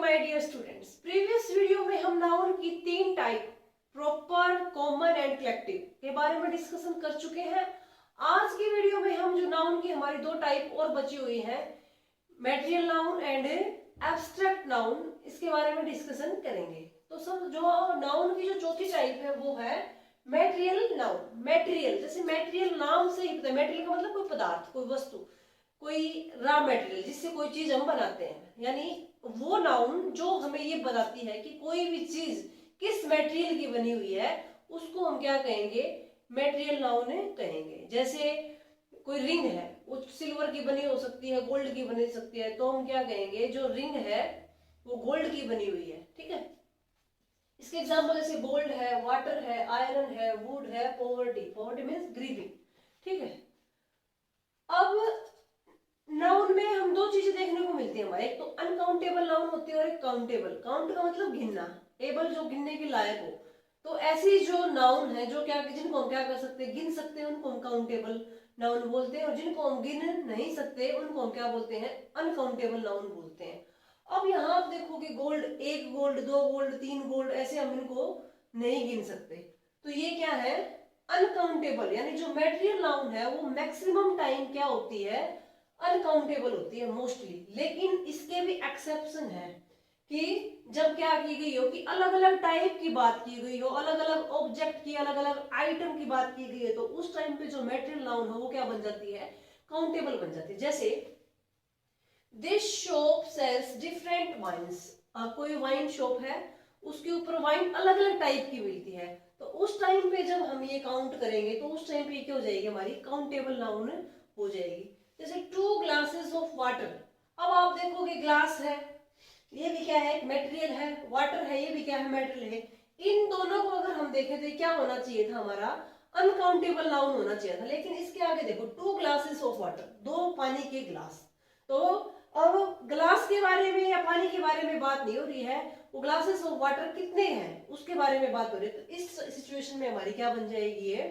My dear students. Previous video में हम noun की तीन type proper, common and collective के बारे में डिस्कशन कर चुके हैं। आज की वीडियो में हम जो नाउन की हमारी दो टाइप और बची हुई है, material noun and abstract noun, इसके बारे में डिस्कशन करेंगे। तो सब जो नाउन की जो चौथी टाइप है वो है मैटेरियल नाउन। मैटेरियल जैसे मैटेरियल नाम से ही पता है, मैटेरियल का मतलब कोई पदार्थ, कोई वस्तु, कोई रॉ मटेरियल जिससे कोई चीज हम बनाते हैं, यानी वो नाउन जो हमें ये बताती है कि कोई भी चीज किस मटेरियल की बनी हुई है, उसको हम क्या कहेंगे, मैटेरियल नाउन कहेंगे। जैसे कोई रिंग है, वो सिल्वर की बनी हो सकती है, गोल्ड की बनी सकती है, तो हम क्या कहेंगे, जो रिंग है वो गोल्ड की बनी हुई है। ठीक है, इसके एग्जाम्पल जैसे गोल्ड है, वाटर है, आयरन है, वुड है, पॉवर्टी। पॉवर्टी मीन्स गरीबी। ठीक है, अब नाउन में हम दो चीजें देखने को मिलती है हमारे, एक तो अनकाउंटेबल नाउन होती है और एक काउंटेबल। काउंट का मतलब गिनना, एबल जो गिनने के लायक हो। तो ऐसी जो नाउन है जो क्या, जिनको हम क्या कर सकते हैं, गिन सकते हैं, उनको हम काउंटेबल नाउन बोलते हैं, और जिनको हम गिन नहीं सकते उनको हम क्या बोलते हैं, अनकाउंटेबल नाउन बोलते हैं। अब यहाँ आप देखोगे गोल्ड, एक गोल्ड, दो गोल्ड, तीन गोल्ड, ऐसे हम इनको नहीं गिन सकते। तो ये क्या है, अनकाउंटेबल। यानी जो मैटेरियल नाउन है वो मैक्सिमम टाइम क्या होती है, अनकाउंटेबल होती है मोस्टली। लेकिन इसके भी एक्सेप्शन है कि जब क्या की गई हो कि अलग अलग टाइप की बात की गई हो, अलग अलग ऑब्जेक्ट की, अलग अलग आइटम की बात की गई है, तो उस टाइम पे जो मैटेरियल नाउन है वो क्या बन जाती है, काउंटेबल बन जाती है। जैसे this shop sells different wines. कोई वाइन शॉप है, उसके ऊपर वाइन अलग अलग टाइप की मिलती है, तो उस टाइम पे जब हम ये काउंट करेंगे तो उस टाइम पे क्या हो जाएगी, हमारी काउंटेबल नाउन हो जाएगी। जैसे 2 ग्लासेस ऑफ वाटर। अब आप देखोगे ग्लास है, ये भी क्या है, मटेरियल है, वाटर है, ये भी क्या है, मटेरियल है। इन दोनों को अगर हम देखें तो क्या होना चाहिए था, हमारा अनकाउंटेबल नाउन होना चाहिए था। लेकिन इसके आगे देखो, 2 ग्लासेस ऑफ वाटर, 2 पानी के ग्लास। तो अब ग्लास के बारे में या पानी के बारे में बात नहीं हो रही है, वो ग्लासेस ऑफ वाटर कितने हैं उसके बारे में बात हो रही है। तो इस सिचुएशन में हमारी क्या बन जाएगी, ये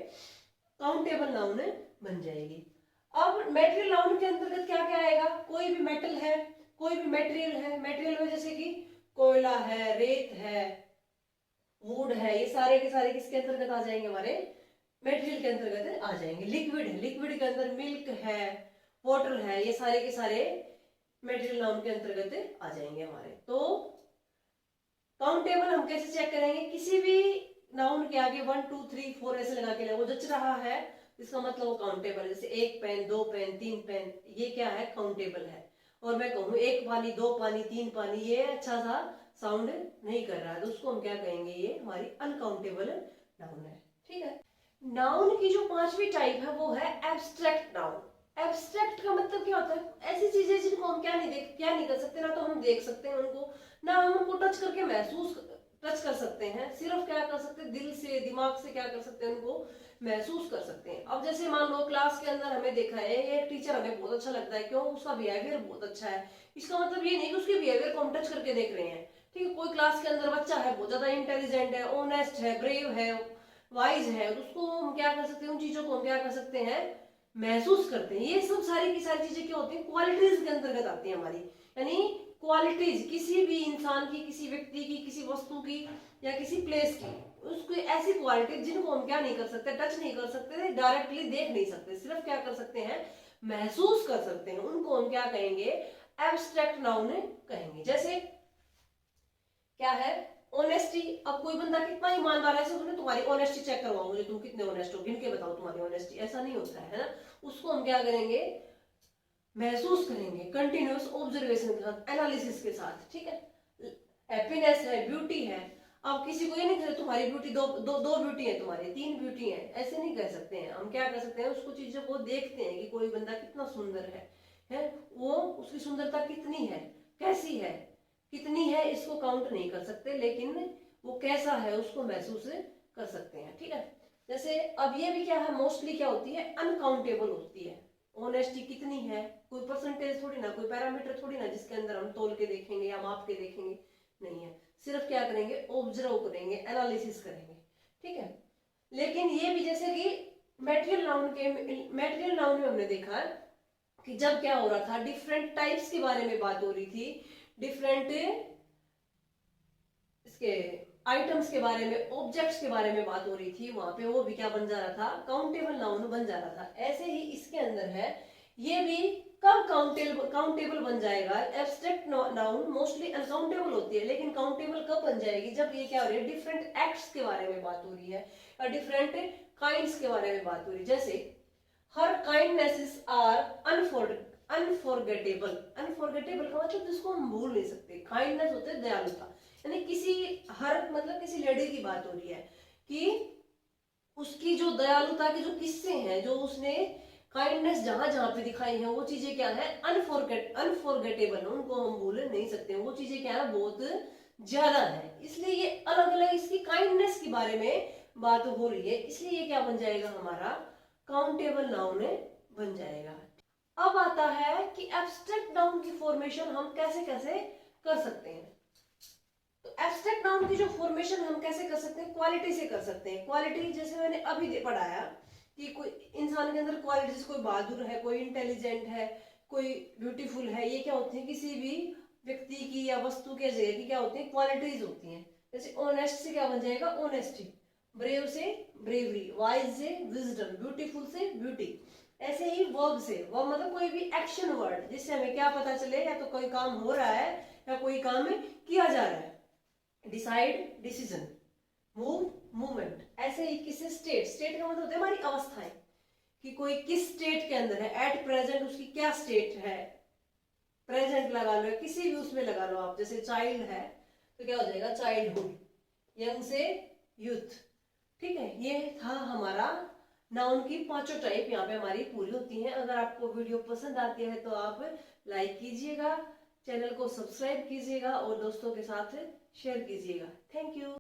काउंटेबल नाउन बन जाएगी। अब मटेरियल नाउन के अंतर्गत क्या क्या आएगा, कोई भी मेटल है, कोई भी मटेरियल है। मटेरियल में जैसे कि कोयला है, रेत है, वुड है, ये सारे के सारे किसके अंतर्गत आ जाएंगे, हमारे मटेरियल के अंतर्गत आ जाएंगे। लिक्विड है, लिक्विड के अंदर मिल्क है, वाटर है, ये सारे के सारे मटेरियल नाउन के अंतर्गत आ जाएंगे हमारे। तो काउंटेबल हम कैसे चेक करेंगे, किसी भी नाउन के आगे 1 2 3 4 ऐसे लगा के वो जच रहा है, इसका मतलब वो काउंटेबल। जैसे 1 पेन, 2 पेन, 3 पेन, ये क्या है, काउंटेबल है। और मैं कहूँ 1 पानी, 2 पानी, 3 पानी, ये अच्छा सा साउंड नहीं कर रहा है, तो उसको हम क्या कहेंगे, ये हमारी अनकाउंटेबल नाउन है। ठीक है, नाउन की जो पांचवी टाइप है वो है एब्स्ट्रैक्ट नाउन। एब्स्ट्रैक्ट का मतलब क्या होता है, ऐसी चीजें जिनको हम क्या नहीं कर सकते, ना तो हम देख सकते हैं उनको, ना हम उनको टच करके टच कर सकते हैं, सिर्फ क्या कर सकते हैं, दिल से, दिमाग से क्या कर सकते हैं, उनको महसूस कर सकते हैं। अब जैसे मान लो क्लास के अंदर हमें देखा है, ये टीचर हमें बहुत अच्छा लगता है, क्यों, उसका बिहेवियर बहुत अच्छा है। इसका मतलब ये नहीं कि उसके बिहेवियर को हम टच करके देख रहे हैं। ठीक है, कोई क्लास के अंदर बच्चा है, बहुत ज्यादा इंटेलिजेंट है, ऑनेस्ट है, ब्रेव है, वाइज है, तो उसको हम क्या कर सकते हैं, उन चीजों को हम क्या कर सकते हैं, महसूस करते हैं। ये सब सारी की सारी चीजें क्या होती हैं, क्वालिटीज के अंतर्गत आती है हमारी। यानी क्वालिटीज किसी भी इंसान की, किसी व्यक्ति की, किसी वस्तु की या किसी प्लेस की, उसकी ऐसी क्वालिटी जिनको हम क्या नहीं कर सकते, टच नहीं कर सकते, डायरेक्टली देख नहीं सकते, सिर्फ क्या कर सकते हैं, महसूस कर सकते हैं, उनको हम क्या कहेंगे, एब्स्ट्रैक्ट नाउन कहेंगे। जैसे क्या है, ऑनेस्टी। अब कोई बंदा कितना ईमानदार है, ऐसे तुमने तुम्हारी ऑनेस्टी चेक करवाओ, मुझे तुम कितने ऑनेस्ट हो, गिन के बताओ तुम्हारी ऑनेस्टी, ऐसा नहीं होता है ना। उसको हम क्या करेंगे, महसूस करेंगे, कंटिन्यूअस ऑब्जर्वेशन के साथ, एनालिसिस के साथ। ठीक है, हैप्पीनेस है, ब्यूटी है। अब किसी को ये नहीं कहते तुम्हारी ब्यूटी दो ब्यूटी है, तुम्हारी 3 ब्यूटी है, ऐसे नहीं कह सकते हैं। हम क्या कर सकते हैं, उसको चीजों को देखते हैं कि कोई बंदा कितना सुंदर है, वो उसकी सुंदरता कितनी है, कैसी है, कितनी है, इसको काउंट नहीं कर सकते, लेकिन वो कैसा है उसको महसूस कर सकते हैं। ठीक है, जैसे अब ये भी क्या है, मोस्टली क्या होती है, अनकाउंटेबल होती है। ऑनेस्टी कितनी है, कोई परसेंटेज थोड़ी ना, कोई पैरामीटर थोड़ी ना जिसके अंदर हम तोल के देखेंगे या माप के देखेंगे, नहीं है। सिर्फ क्या करेंगे, ऑब्जर्व करेंगे, एनालिसिस करेंगे। ठीक है, लेकिन ये भी जैसे कि मैटेरियल नाउन में हमने देखा कि जब क्या हो रहा था, डिफरेंट टाइप्स के बारे में बात हो रही थी, डिफरेंट इसके आइटम्स के बारे में, ऑब्जेक्ट्स के बारे में बात हो रही थी, वहां पे वो भी क्या बन जा रहा था, काउंटेबल नाउन बन जा रहा था। ऐसे ही इसके अंदर है, ये भी कब काउंटेबल बन जाएगा। एब्स्ट्रैक्ट नाउन मोस्टली अनकाउंटेबल होती है, लेकिन काउंटेबल कब बन जाएगी, जब ये क्या हो रही है, डिफरेंट एक्ट्स के बारे में बात हो रही है और डिफरेंट काइंड्स के बारे में बात हो रही है। जैसे हर काइंडनेसेस आर अनफॉरगेटेबल। अनफॉरगेटेबल का मतलब जिसको हम भूल नहीं सकते। काइंडनेस होते है दयालुता, यानी किसी हर मतलब किसी लेडी की बात हो रही है कि उसकी जो दयालुता के जो किस्से हैं, जो उसने काइंडनेस जहां जहां पे दिखाई है, वो चीजें क्या है, अनफॉरगेटेबल है, उनको हम भूल नहीं सकते। वो चीजें क्या है, बहुत ज्यादा है, इसलिए ये अलग अलग इसकी काइंडनेस के बारे में बात हो रही है, इसलिए ये क्या बन जाएगा, हमारा काउंटेबल नाउन बन जाएगा। अब आता है कि एब्स्ट्रैक्ट नाउन की फॉर्मेशन हम कैसे कैसे कर सकते हैं। तो एब्स्ट्रैक्ट नाउन की जो फॉर्मेशन हम कैसे कर सकते हैं, क्वालिटी से कर सकते हैं। क्वालिटी जैसे मैंने अभी पढ़ाया कि कोई इंसान के अंदर क्वालिटीज, कोई बहादुर है, कोई इंटेलिजेंट है, कोई ब्यूटीफुल है, ये क्या होती है, किसी भी व्यक्ति की या वस्तु के जगह की क्या होती है, क्वालिटीज होती हैं। जैसे ऑनेस्ट से क्या बन जाएगा, ऑनेस्टी, ब्रेव से ब्रेवरी, वाइज से विजडम, ब्यूटीफुल से ब्यूटी। ऐसे ही वर्ब से, वर्ब मतलब कोई भी एक्शन वर्ड जिससे हमें क्या पता चले, या तो कोई काम हो रहा है या कोई काम किया जा रहा है। Decide decision, move movement. ऐसे ही किसी स्टेट, स्टेट का मतलब होता है हमारी अवस्थाएं, कि कोई किस स्टेट के अंदर है, एट प्रेजेंट उसकी क्या स्टेट है, प्रेजेंट लगा लो, किसी भी उसमें लगा लो आप। जैसे चाइल्ड है तो क्या हो जाएगा, चाइल्डहुड, यंग से यूथ। ठीक है, ये था हमारा नाउन की पांचों टाइप यहाँ पे हमारी पूरी होती हैं। अगर आपको वीडियो पसंद आती है तो आप लाइक कीजिएगा, चैनल को सब्सक्राइब कीजिएगा और दोस्तों के साथ शेयर कीजिएगा। Thank you.